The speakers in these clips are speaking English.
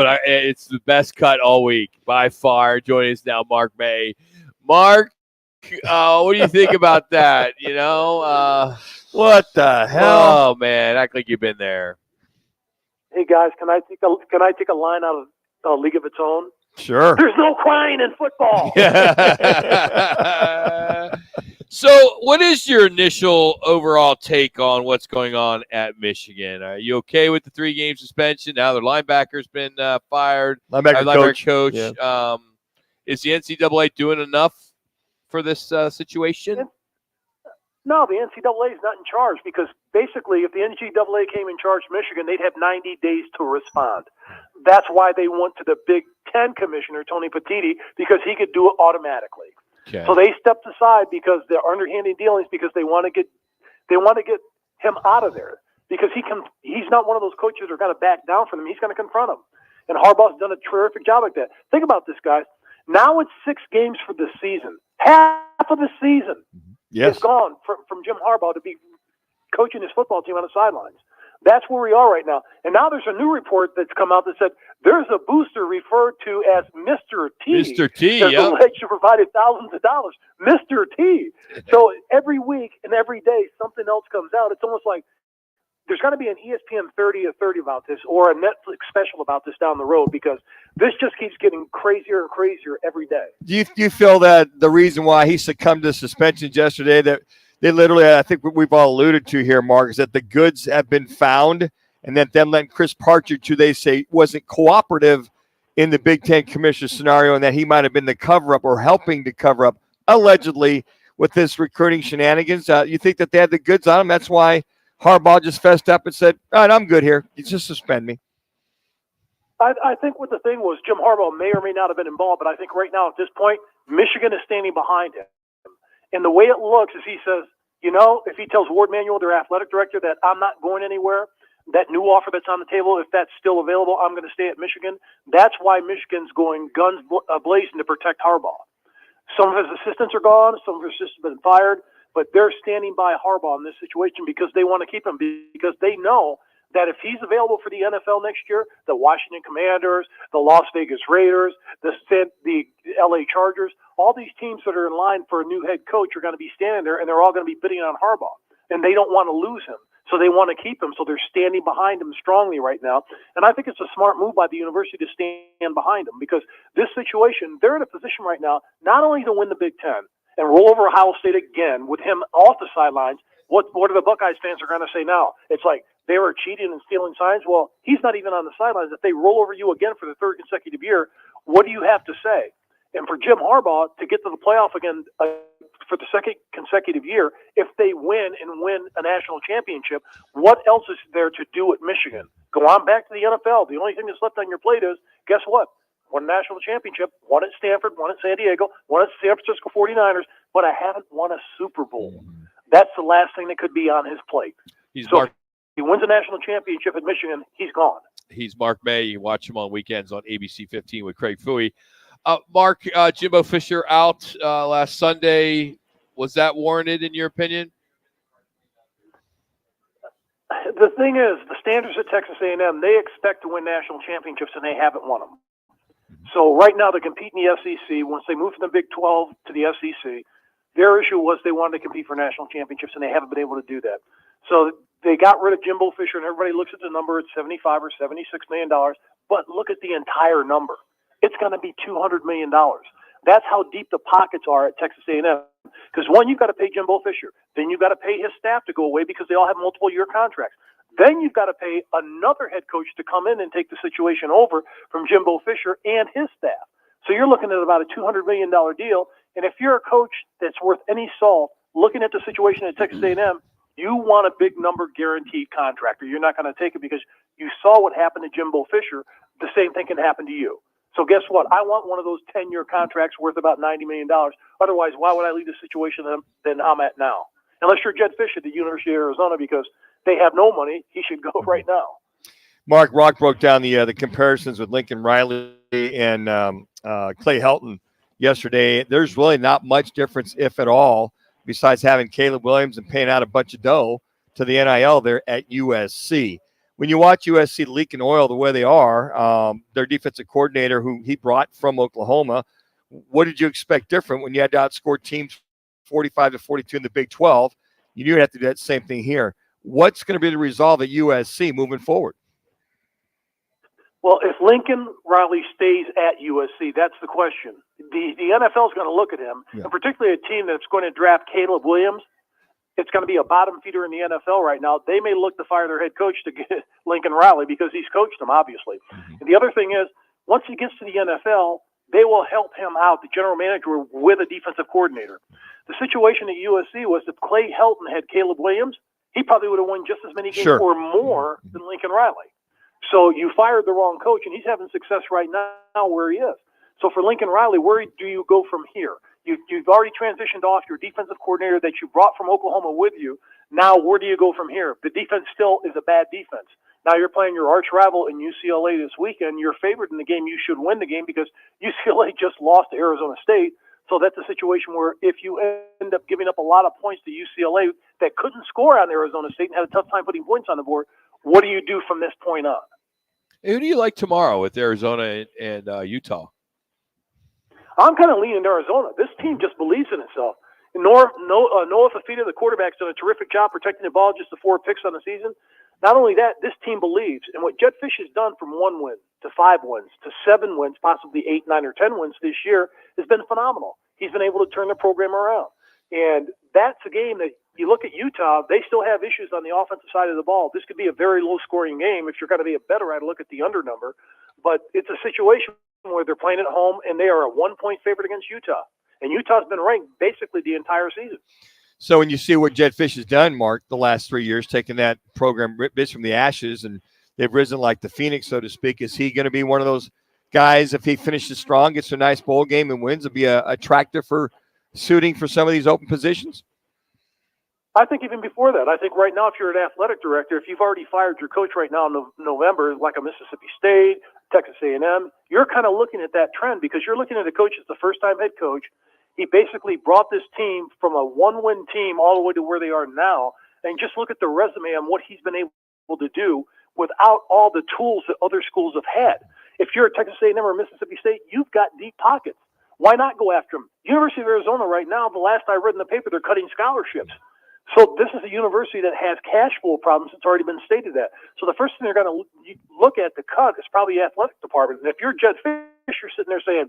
but it's the best cut all week by far. Joining us now, Mark May. Mark, what do you think about that? What the hell? Oh man, act like you've been there. Hey guys, can I take a line out of League of Its Own? Sure. There's no crying in football. So, what is your initial overall take on what's going on at Michigan? Are you okay with the 3-game suspension? Now their linebacker's been fired. Linebacker coach. Yeah. Is the NCAA doing enough for this situation? No, the NCAA is not in charge because basically if the NCAA came in charge of Michigan, they'd have 90 days to respond. That's why they went to the Big Ten commissioner, Tony Petitti, because he could do it automatically. Okay. So they stepped aside because they're underhanded dealings because they want to get him out of there because he's not one of those coaches that are going to back down from him. He's going to confront him. And Harbaugh's done a terrific job like that. Think about this, guys. Now it's 6 games for the season. Half of the season. Yes. Is gone from Jim Harbaugh to be coaching his football team on the sidelines. That's where we are right now. And now there's a new report that's come out that said there's a booster referred to as Mr. T. Mr. T, that's alleged to provided thousands of dollars. Mr. T. So every week and every day something else comes out. It's almost like there's got to be an ESPN 30 or 30 about this or a Netflix special about this down the road because this just keeps getting crazier and crazier every day. Do you feel that the reason why he succumbed to suspensions yesterday that they literally, I think we've all alluded to here, Mark, is that the goods have been found and that them letting Chris Partridge, who they say wasn't cooperative in the Big Ten commissioner scenario and that he might have been the cover-up or helping to cover up, allegedly, with this recruiting shenanigans? You think that they had the goods on him? That's why Harbaugh just fessed up and said, all right, I'm good here. You just suspend me. I think what the thing was, Jim Harbaugh may or may not have been involved, but I think right now at this point, Michigan is standing behind him. And the way it looks is he says, if he tells Ward Manuel, their athletic director, that I'm not going anywhere, that new offer that's on the table, if that's still available, I'm going to stay at Michigan. That's why Michigan's going guns blazing to protect Harbaugh. Some of his assistants are gone. Some of his assistants have been fired. But they're standing by Harbaugh in this situation because they want to keep him because they know that if he's available for the NFL next year, the Washington Commanders, the Las Vegas Raiders, the LA Chargers, all these teams that are in line for a new head coach are going to be standing there, and they're all going to be bidding on Harbaugh. And they don't want to lose him, so they want to keep him. So they're standing behind him strongly right now. And I think it's a smart move by the university to stand behind him because this situation, they're in a position right now not only to win the Big Ten and roll over Ohio State again with him off the sidelines. What are the Buckeyes fans are going to say now? It's like they were cheating and stealing signs. Well, he's not even on the sidelines. If they roll over you again for the 3rd consecutive year, what do you have to say? And for Jim Harbaugh to get to the playoff again for the 2nd consecutive year, if they win a national championship, what else is there to do at Michigan? Go on back to the NFL. The only thing that's left on your plate is, guess what? Won a national championship, won at Stanford, won at San Diego, won at San Francisco 49ers, but I haven't won a Super Bowl. That's the last thing that could be on his plate. If he wins a national championship at Michigan, he's gone. He's Mark May. You watch him on weekends on ABC 15 with Craig Fouie. Mark, Jimbo Fisher out last Sunday. Was that warranted in your opinion? The thing is, the standards at Texas A&M, they expect to win national championships, and they haven't won them. So right now they're competing in the SEC. Once they moved from the Big 12 to the SEC, their issue was they wanted to compete for national championships, and they haven't been able to do that. So they got rid of Jimbo Fisher, and everybody looks at the number. It's $75 or $76 million. But look at the entire number. It's going to be $200 million. That's how deep the pockets are at Texas A&M. Because, one, you've got to pay Jimbo Fisher. Then you've got to pay his staff to go away because they all have multiple-year contracts. Then you've got to pay another head coach to come in and take the situation over from Jimbo Fisher and his staff. So you're looking at about a $200 million deal. And if you're a coach that's worth any salt, looking at the situation at Texas A&M, you want a big number guaranteed contract, or you're not going to take it because you saw what happened to Jimbo Fisher. The same thing can happen to you. So guess what? I want one of those 10-year contracts worth about $90 million. Otherwise, why would I leave the situation than I'm at now? Unless you're Jedd Fisch at the University of Arizona because they have no money, he should go right now. Mark Rock broke down the comparisons with Lincoln Riley and Clay Helton yesterday. There's really not much difference, if at all, besides having Caleb Williams and paying out a bunch of dough to the NIL there at USC. when you watch USC leaking oil the way they are, their defensive coordinator, who he brought from Oklahoma, what did you expect different when you had to outscore teams 45-42 in the Big 12? You knew you'd have to do that same thing here. What's going to be the resolve at USC moving forward? Well, if Lincoln Riley stays at USC, that's the question. The NFL is going to look at him, and particularly a team that's going to draft Caleb Williams. It's going to be a bottom feeder in the NFL right now. They may look to fire their head coach to get Lincoln Riley because he's coached them, obviously. And the other thing is, once he gets to the NFL, they will help him out, the general manager, with a defensive coordinator. The situation at USC was if Clay Helton had Caleb Williams, he probably would have won just as many games or more than Lincoln Riley. So you fired the wrong coach, and he's having success right now where he is. So for Lincoln Riley, where do you go from here? You've already transitioned off your defensive coordinator that you brought from Oklahoma with you. Now where do you go from here? The defense still is a bad defense. Now you're playing your arch rival in UCLA this weekend. You're favored in the game. You should win the game because UCLA just lost to Arizona State. So that's a situation where if you end up giving up a lot of points to UCLA that couldn't score on Arizona State and had a tough time putting points on the board, what do you do from this point on? Who do you like tomorrow with Arizona and Utah? I'm kind of leaning Arizona. This team just believes in itself. Noah Fafita, the quarterback's done a terrific job protecting the ball, just the 4 picks on the season. Not only that, this team believes. And what Jedd Fisch has done from 1 win to 5 wins to 7 wins, possibly 8, 9, or 10 wins this year has been phenomenal. He's been able to turn the program around. And that's a game that you look at Utah, they still have issues on the offensive side of the ball. This could be a very low-scoring game. If you're going to be a better, I'd look at the under number. But it's a situation where they're playing at home, and they are a 1-point favorite against Utah. And Utah's been ranked basically the entire season. So when you see what Jedd Fisch has done, Mark, the last 3 years, taking that program bits from the ashes, and they've risen like the Phoenix, so to speak, is he going to be one of those guys, if he finishes strong, gets a nice bowl game and wins, will be a attractive for suiting for some of these open positions? I think even before that. I think right now, if you're an athletic director, if you've already fired your coach right now in November, like a Mississippi State, Texas A&M, you're kind of looking at that trend because you're looking at a coach that's the first-time head coach. He basically brought this team from a 1-win team all the way to where they are now, and just look at the resume on what he's been able to do without all the tools that other schools have had. If you're at Texas A&M or Mississippi State, you've got deep pockets. Why not go after them? University of Arizona right now, the last I read in the paper, they're cutting scholarships. So this is a university that has cash flow problems. It's already been stated that. So the first thing they're going to look at to cut is probably the athletic department. And if you're Jedd Fisch, you're sitting there saying,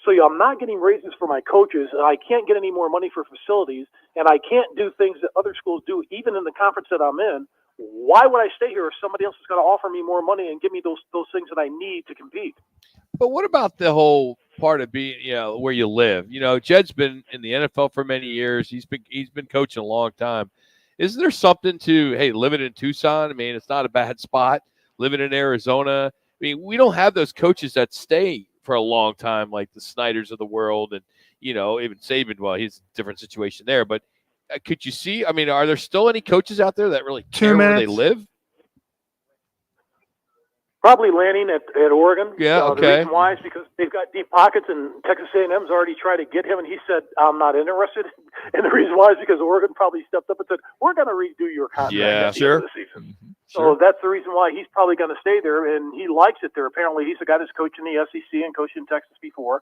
so I'm not getting raises for my coaches, and I can't get any more money for facilities, and I can't do things that other schools do, even in the conference that I'm in. Why would I stay here if somebody else is going to offer me more money and give me those things that I need to compete? But what about the whole part of being, where you live? Jedd's been in the NFL for many years. He's been coaching a long time. Isn't there something to, hey, living in Tucson? I mean, it's not a bad spot. Living in Arizona. I mean, we don't have those coaches that stay for a long time, like the Snyders of the world, and even Saban. Well, he's a different situation there. But could you see? I mean, are there still any coaches out there that really care where they live? Probably Lanning at Oregon. Yeah, okay. The reason why is because they've got deep pockets, and Texas A&M's already tried to get him, and he said, I'm not interested. And the reason why is because Oregon probably stepped up and said, we're going to redo your contract at the end of the season. Mm-hmm. So that's the reason why he's probably going to stay there, and he likes it there. Apparently, he's a guy that's coached in the SEC and coached in Texas before.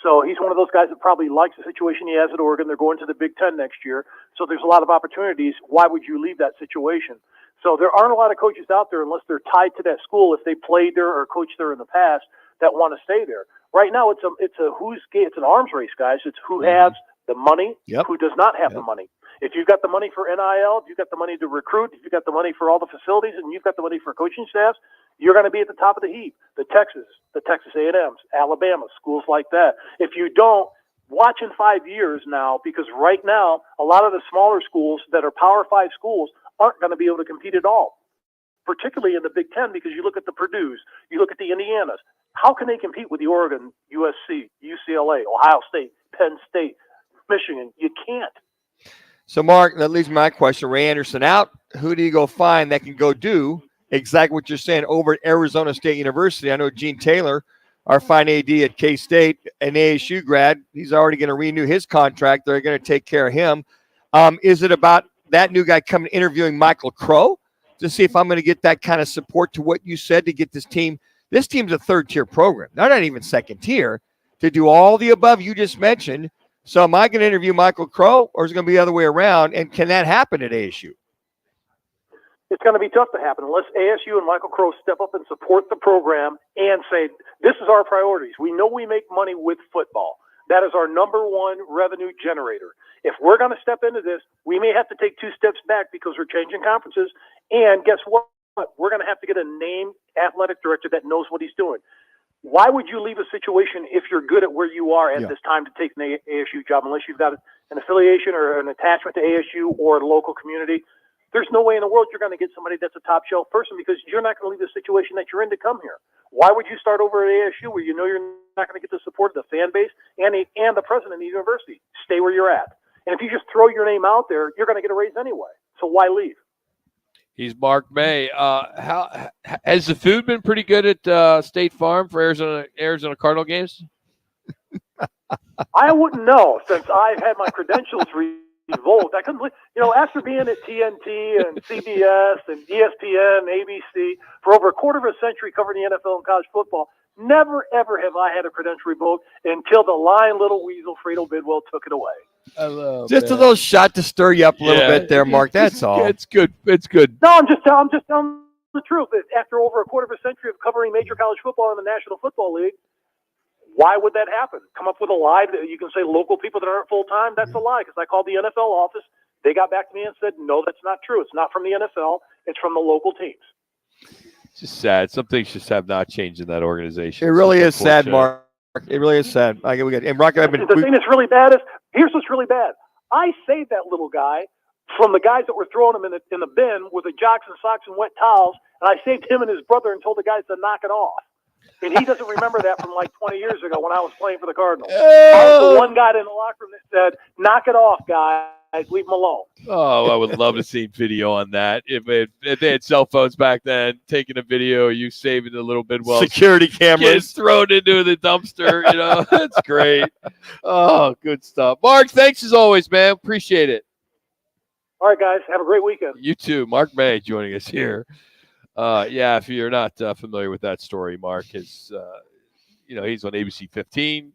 So he's one of those guys that probably likes the situation he has at Oregon. They're going to the Big Ten next year. So there's a lot of opportunities. Why would you leave that situation? So there aren't a lot of coaches out there unless they're tied to that school, if they played there or coached there in the past, that want to stay there. Right now, it's an arms race, guys. It's who has the money, who does not have the money. If you've got the money for NIL, if you've got the money to recruit, if you've got the money for all the facilities, and you've got the money for coaching staffs, you're going to be at the top of the heap. The Texas A&Ms, Alabama, schools like that. If you don't, watch in 5 years now, because right now, a lot of the smaller schools that are Power 5 schools aren't going to be able to compete at all, particularly in the Big Ten, because you look at the Purdue's, you look at the Indianas. How can they compete with the Oregon, USC, UCLA, Ohio State, Penn State, Michigan? You can't. So, Mark, that leaves my question. Ray Anderson out. Who do you go find that can go do exactly what you're saying over at Arizona State University? I know Gene Taylor, our fine AD at K-State, an ASU grad, he's already going to renew his contract. They're going to take care of him. Is it about that new guy coming interviewing Michael Crow? to see if I'm going to get that kind of support to what you said to get this team. This team's a third-tier program. They're not even second tier to do all the above you just mentioned. So am I going to interview Michael Crow, or is it going to be the other way around? And can that happen at ASU? It's going to be tough to happen unless ASU and Michael Crow step up and support the program and say, this is our priorities. We know we make money with football. That is our number one revenue generator. If we're going to step into this, we may have to take 2 steps back because we're changing conferences. And guess what? We're going to have to get a named athletic director that knows what he's doing. Why would you leave a situation if you're good at where you are at this time to take an ASU job unless you've got an affiliation or an attachment to ASU or a local community? There's no way in the world you're going to get somebody that's a top shelf person because you're not going to leave the situation that you're in to come here. Why would you start over at ASU where you know you're not going to get the support of the fan base and the president of the university? Stay where you're at. And if you just throw your name out there, you're going to get a raise anyway. So why leave? He's Mark May. How has the food been pretty good at State Farm for Arizona Cardinal games? I wouldn't know since I've had my credentials revoked. I couldn't, after being at TNT and CBS and ESPN, ABC for over a quarter of a century covering the NFL and college football, never ever have I had a credential revoked until the lying little weasel Fredo Bidwell took it away. Just a little shot to stir you up a little bit there, Mark. That's all. It's good. It's good. No, I'm just telling the truth. After over a quarter of a century of covering major college football in the National Football League, why would that happen? Come up with a lie that you can say local people that aren't full-time? That's a lie because I called the NFL office. They got back to me and said, no, that's not true. It's not from the NFL. It's from the local teams. It's just sad. Some things just have not changed in that organization. It really is sad, Mark. It really is sad. The thing that's really bad is, here's what's really bad. I saved that little guy from the guys that were throwing him in the bin with the jocks and socks and wet towels, and I saved him and his brother and told the guys to knock it off. And he doesn't remember that from like 20 years ago when I was playing for the Cardinals. I was the one guy in the locker room that said, knock it off, guys. Leave him alone. Oh, I would love to see video on that. If they had cell phones back then, taking a video, you saving a little bit well. Security cameras. Thrown into the dumpster, That's great. Oh, good stuff. Mark, thanks as always, man. Appreciate it. All right, guys. Have a great weekend. You too. Mark May joining us here. If you're not familiar with that story, Mark is, he's on ABC 15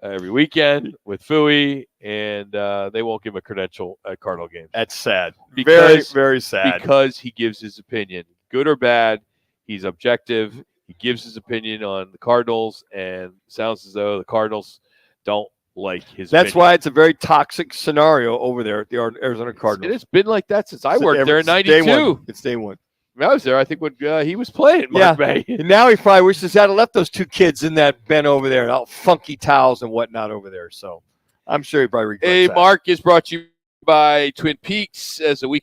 every weekend with Fooey, and they won't give him a credential at Cardinal games. That's sad. Very, very sad. Because he gives his opinion, good or bad. He's objective. He gives his opinion on the Cardinals, and sounds as though the Cardinals don't like his That's opinion. why it's a very toxic scenario over there at the Arizona Cardinals. It has been like that since I worked there in 92. It's day one. I was there, I think, when he was playing, Mark May. And now he probably wishes he had left those 2 kids in that bin over there, all funky towels and whatnot over there. So I'm sure he probably regrets that. Mark is brought to you by Twin Peaks as a week